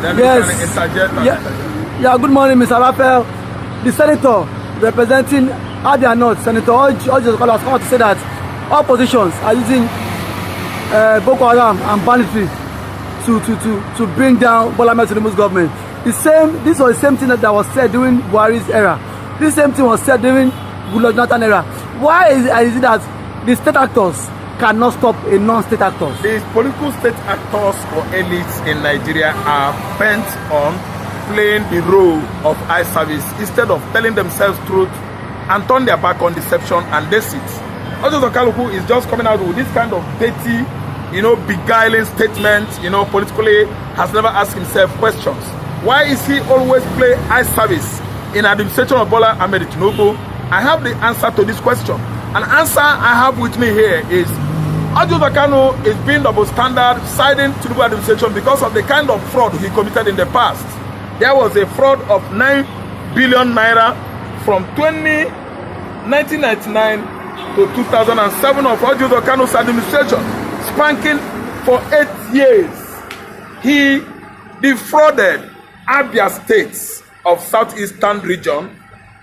Yes. Yeah, good morning, Mr. Raphael. The senator representing Abia North, Senator Orji Uzor Kalu, has come out to say that all positions are using Boko Haram and banditry to bring down Bola Ahmed Tinubu's government. This was the same thing that was said during Buhari's era. This same thing was said during Goodluck Jonathan era. Why is it that the state actors cannot stop a non-state actors? The political state actors or elites in Nigeria are bent on playing the role of eye service instead of telling themselves truth and turn their back on deception and deceit. Orji Uzor Kalu is just coming out with this kind of dirty, beguiling statement, politically has never asked himself questions. Why is he always play eye service in administration of Bola Ahmed Tinubu? I have the answer to this question. An answer I have with me here is Orji Uzor Kalu is being double standard, siding Tinubu administration because of the kind of fraud he committed in the past. There was a fraud of 9 billion naira from 1999 to 2007 of Orji Uzor Kalu's administration, spanking for 8 years. He defrauded Abia states of southeastern region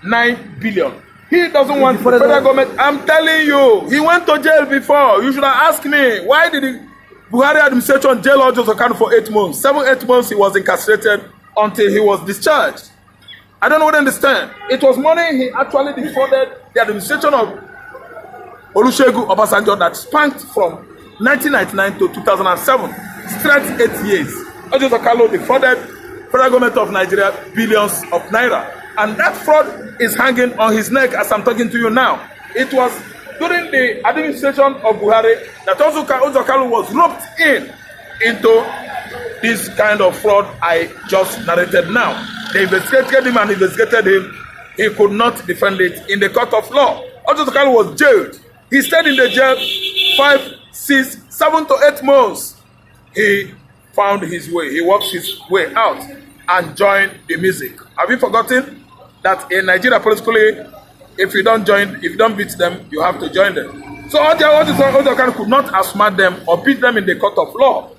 9 billion. He doesn't want the federal government. I'm telling you, he went to jail before. You should have asked me, why did the Buhari administration jail Orji Uzor Kalu for 8 months? 7-8 months he was incarcerated until he was discharged. I don't understand. It was money he actually defrauded the administration of Olusegun Obasanjo that spanked from 1999 to 2007. Straight 8 years. Orji Uzor Kalu defrauded federal government of Nigeria billions of naira. And that fraud is hanging on his neck as I'm talking to you now. It was during the administration of Buhari that Orji Uzor Kalu was roped into this kind of fraud I just narrated now. They investigated him and investigated him. He could not defend it in the court of law. Orji Uzor Kalu was jailed. He stayed in the jail 5, 6, 7 to 8 months. He found his way. He worked his way out and joined the music. Have you forgotten that in Nigeria politically, if you don't beat them, you have to join them? So Orji Uzor Kalu could not outsmart them or beat them in the court of law.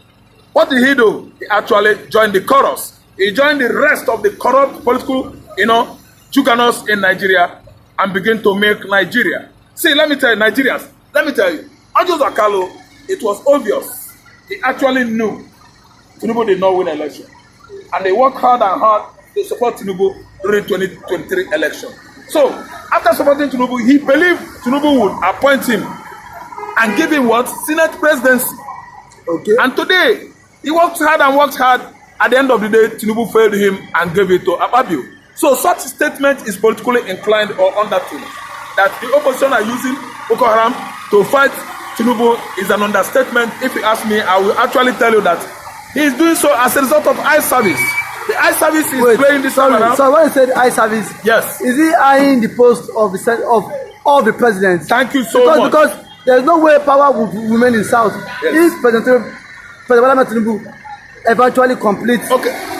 What did he do? He actually joined the chorus. He joined the rest of the corrupt political, juggernauts in Nigeria and began to make Nigeria. See, let me tell you, Nigerians, Orji Uzor Kalu, it was obvious. He actually knew Tinubu did not win an election. And they worked hard and hard to support Tinubu during the 2023 election. So, after supporting Tinubu, he believed Tinubu would appoint him and give him what? Senate presidency. Okay. And today, he worked hard. At the end of the day, Tinubu failed him and gave it to Akpabio. So such statement is politically inclined or undertone. That the opposition are using Boko Haram to fight Tinubu is an understatement. If you ask me, I will actually tell you that he is doing so as a result of eye service. The eye service is playing this around. So when you said eye service, yes, is he eyeing the post of the president? Thank you so much. Because there is no way power will remain in South. Yes. If President Bola Ahmed Tinubu eventually completes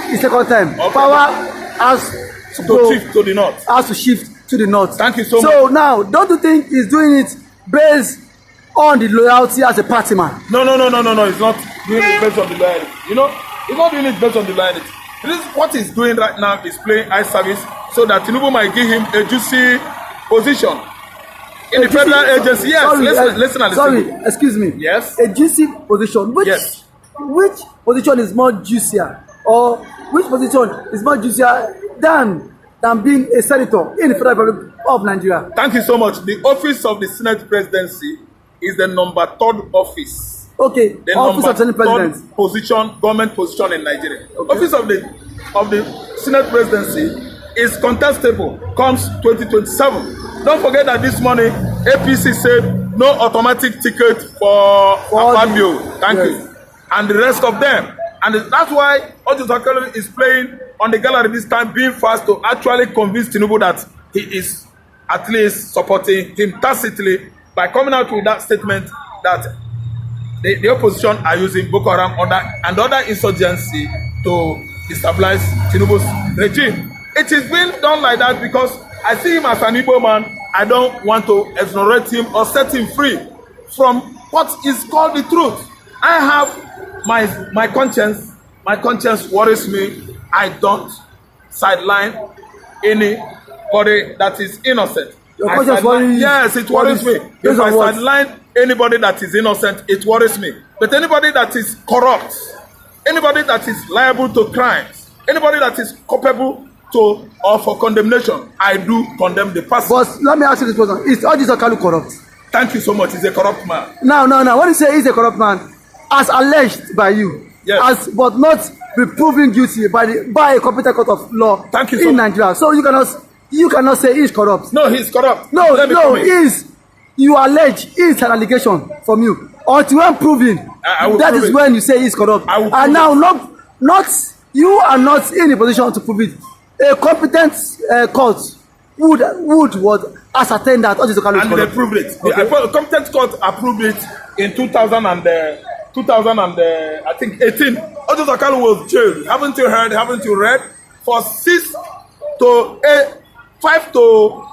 his second term, power has to shift to the north. Has to shift to the north. Thank you so much. So now, don't you think he's doing it based on the loyalty as a party man? No. He's not doing it based on the loyalty. He's not doing it based on the loyalty. What he's doing right now is playing eye service so that Tinubu might give him a juicy position in the federal agency. Yes, listen. Sorry, excuse me. Yes. A juicy position. Which position is more juicier, or which position is more juicier than being a senator in the Federal Republic of Nigeria? Thank you so much. The office of the Senate presidency is the number 3rd office. Okay, the office of Senate President. Government position in Nigeria. Okay. Office of the Senate presidency is contestable, comes 2027. Don't forget that this morning, APC said no automatic ticket for Akpabio. Thank you. And the rest of them. And that's why Orji Uzor Kalu is playing on the gallery this time, being fast to actually convince Tinubu that he is at least supporting him tacitly by coming out with that statement that the opposition are using Boko Haram and other insurgency to destabilize Tinubu's regime. It is being done like that because I see him as an Igbo man. I don't want to exonerate him or set him free from what is called the truth. I have my conscience My conscience worries me. I don't sideline anybody that is innocent. Your conscience worries? Yes, it worries me. If I sideline anybody that is innocent, it worries me. But anybody that is corrupt, anybody that is liable to crimes, anybody that is culpable to or for condemnation, I do condemn the person. But let me ask you this question: is Orji Uzor Kalu corrupt? Thank you so much. He's a corrupt man. No. When you say he's a corrupt man, as alleged by you, yes, but not be proven guilty by a competent court of law. Thank you in Nigeria. So you cannot say he's corrupt. No, he's corrupt. No, you allege is an allegation from you. Until when proven, that is when you say he's corrupt. And now not you are not in a position to prove it. A competent court would ascertain that Orji Uzor Kalu is corrupt. And they proved it. Okay. The competent court approved it in 2018. Orji Uzor Kalu was jailed. Haven't you heard? Haven't you read? For 5 to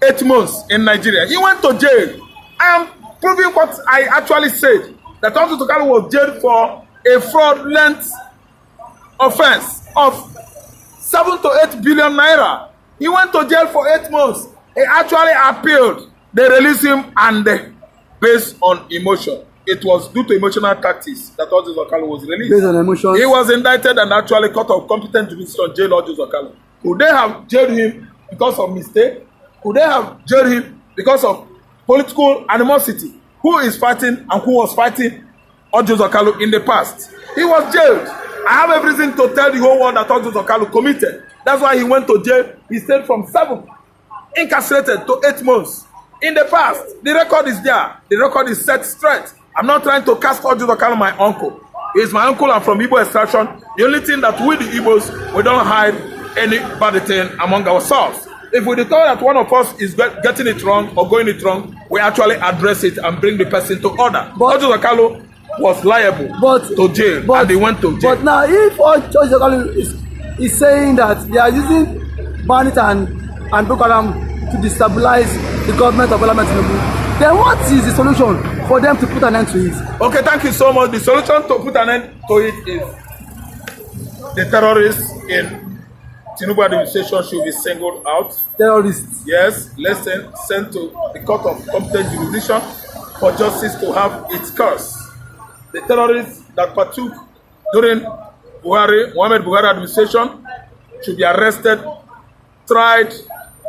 8 months in Nigeria. He went to jail. I am proving what I actually said. That Orji Uzor Kalu was jailed for a fraudulent offense of 7 to 8 billion naira. He went to jail for 8 months. He actually appealed. They released him, and based on emotion. It was due to emotional tactics that Orji Uzor Kalu was released. Based on emotions. He was indicted and actually court of competent jurisdiction jailed Orji Uzor Kalu. Could they have jailed him because of mistake? Could they have jailed him because of political animosity? Who is fighting and who was fighting Orji Uzor Kalu in the past? He was jailed. I have every reason to tell the whole world that Orji Uzor Kalu committed. That's why he went to jail. He stayed from 7 incarcerated to 8 months. In the past, the record is there. The record is set straight. I'm not trying to cast Orji Uzor Kalu my uncle. He is my uncle and from Igbo extraction. The only thing that we the Igbos, we don't hide any bad thing among ourselves. If we declare that one of us is getting it wrong or going it wrong, we actually address it and bring the person to order. Orji Uzor Kalu was liable to jail, and they went to jail. But now, if Orji Uzor Kalu is saying that they are using bandit and Boko Haram to destabilize the government of Parliament, then what is the solution for them to put an end to it? Okay, thank you so much. The solution to put an end to it is the terrorists in Tinubu administration should be singled out. Terrorists? Yes, let's send to the court of competent jurisdiction for justice to have its course. The terrorists that partook during Muhammad Buhari administration should be arrested, tried,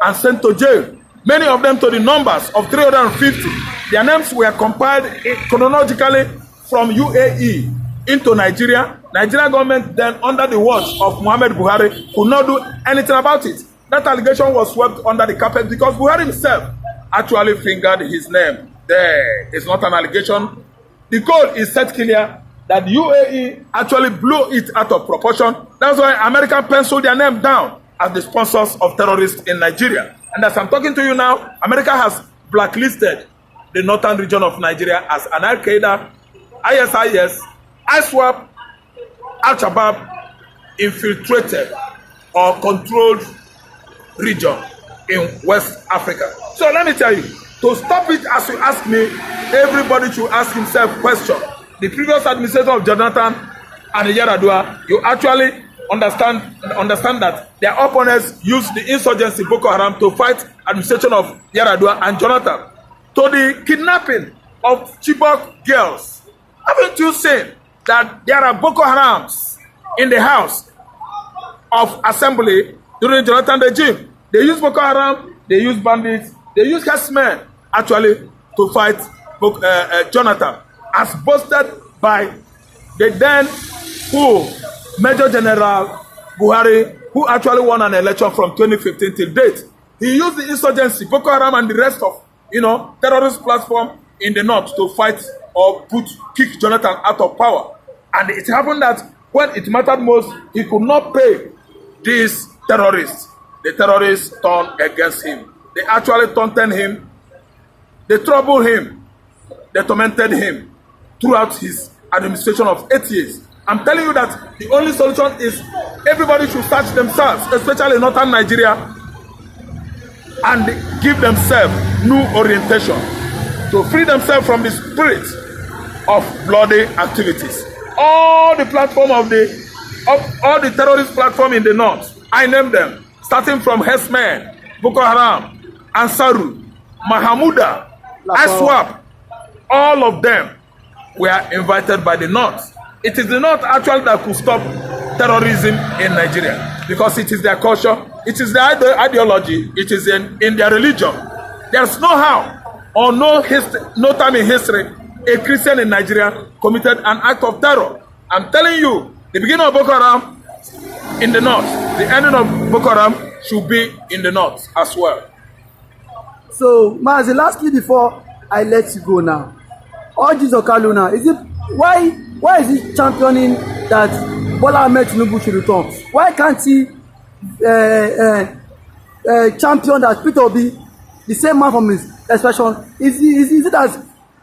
and sent to jail. Many of them to the numbers of 350. Their names were compiled chronologically from UAE into Nigeria. Nigeria government then, under the watch of Muhammad Buhari, could not do anything about it. That allegation was swept under the carpet because Buhari himself actually fingered his name. There is not an allegation. The code is set clear that UAE actually blew it out of proportion. That's why America penciled their name down as the sponsors of terrorists in Nigeria. And as I'm talking to you now, America has blacklisted the northern region of Nigeria as an Al-Qaeda, ISIS, ISWAP, Al-Shabaab infiltrated or controlled region in West Africa. So let me tell you, to stop it as you ask me, everybody should ask himself question. The previous administration of Jonathan and Yar'Adua, you actually understand that their opponents used the insurgency Boko Haram to fight administration of Yar'Adua and Jonathan. To the kidnapping of Chibok girls. Haven't you seen that there are Boko Harams in the House of Assembly during Jonathan regime? They use Boko Haram, they use bandits, they use KINSMEN actually to fight Jonathan, as boasted by the then Major General Buhari, who actually won an election from 2015 till date. He used the insurgency, Boko Haram and the rest of terrorist platform in the north to fight or kick Jonathan out of power. And it happened that when it mattered most, he could not pay these terrorists. The terrorists turned against him. They actually taunted him. They troubled him. They tormented him throughout his administration of 8 years. I'm telling you that the only solution is everybody should search themselves, especially in northern Nigeria, and give themselves new orientation to free themselves from the spirit of bloody activities. All the platform of the all the terrorist platforms in the north. I named them, starting from KINSMEN, Boko Haram, Ansaru, Mahamuda, ISWAP. All of them were invited by the north. It is the north actually that could stop terrorism in Nigeria because it is their culture, it is their ideology, it is in their religion. There's no how or no time in history a Christian in Nigeria committed an act of terror. I'm telling you, the beginning of Boko Haram in the north, the ending of Boko Haram should be in the north as well. So, Mazi, lastly, before I let you go now, Orji Uzor Kalu now, is it why is he championing that Bola Ahmed Tinubu should return? Why can't he champion that Peter Obi, the same man from his expression, is it as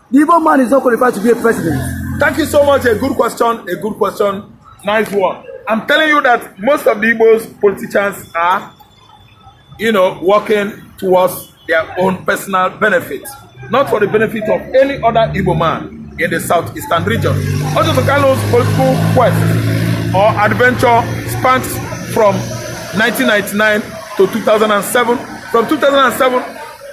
the Igbo man is not qualified to be a president? Thank you so much. A good question. Nice one. I'm telling you that most of the Igbo's politicians are, working towards their own personal benefit, not for the benefit of any other Igbo man in the southeastern region. Orji Uzor Kalu's political quest or adventure spans from 1999 to 2007, from 2007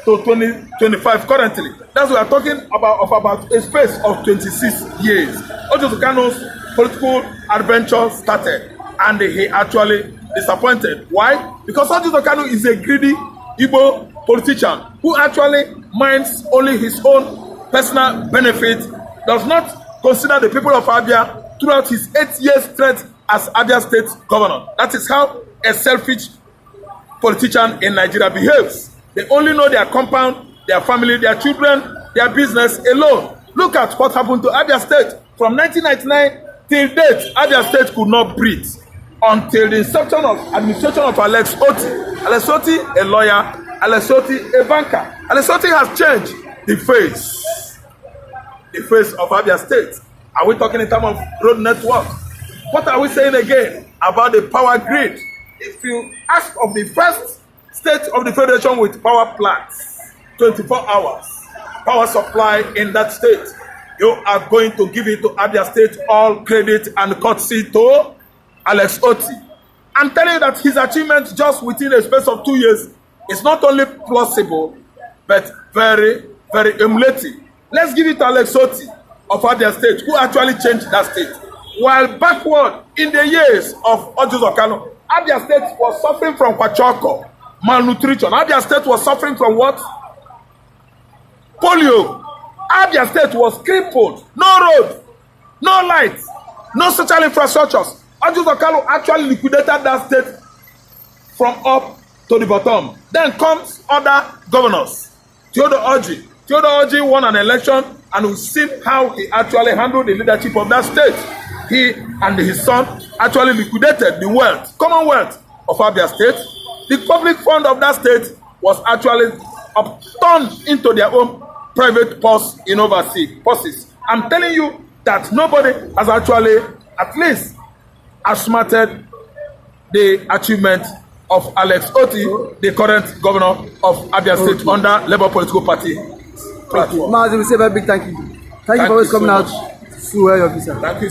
to 2025 currently. That's what we're talking about a space of 26 years. Orji Uzor Kalu's political adventure started and he actually disappointed. Why? Because Orji Uzor Kalu is a greedy Igbo politician who actually minds only his own personal benefit, does not consider the people of Abia throughout his 8 years stretch as Abia State governor. That is how a selfish politician in Nigeria behaves. They only know their compound, their family, their children, their business alone. Look at what happened to Abia State. From 1999 till date, Abia State could not breathe until the inception of administration of Alex Otti. Alex Otti, a lawyer, Alex Otti, a banker. Alex Otti has changed the face of Abia State. Are we talking in terms of road network? What are we saying again about the power grid? If you ask of the first state of the federation with power plants, 24 hours power supply in that state, you are going to give it to Abia State all credit and courtesy to Alex Otti. I'm telling you that his achievement just within a space of 2 years is not only plausible, but very, very emulative. Let's give it to Alex Otti of Abia State, who actually changed that state. While backward in the years of Orji Uzor Kalu, Abia State was suffering from kwachoko, malnutrition. Abia State was suffering from what? Polio. Abia State was crippled. No road, no light, no social infrastructures. Orji Uzor Kalu actually liquidated that state from up to the bottom. Then comes other governors. Theodore Orji won an election, and we've seen how he actually handled the leadership of that state. He and his son actually liquidated the wealth, commonwealth of Abia State. The public fund of that state was actually turned into their own private purse in overseas purses. I'm telling you that nobody has actually at least outsmarted the achievement of Alex Otti, the current governor of Abia State under Labour Political Party platform. Mazi, we say a very big thank you. Thank you for always coming out to wear your visa. Thank you.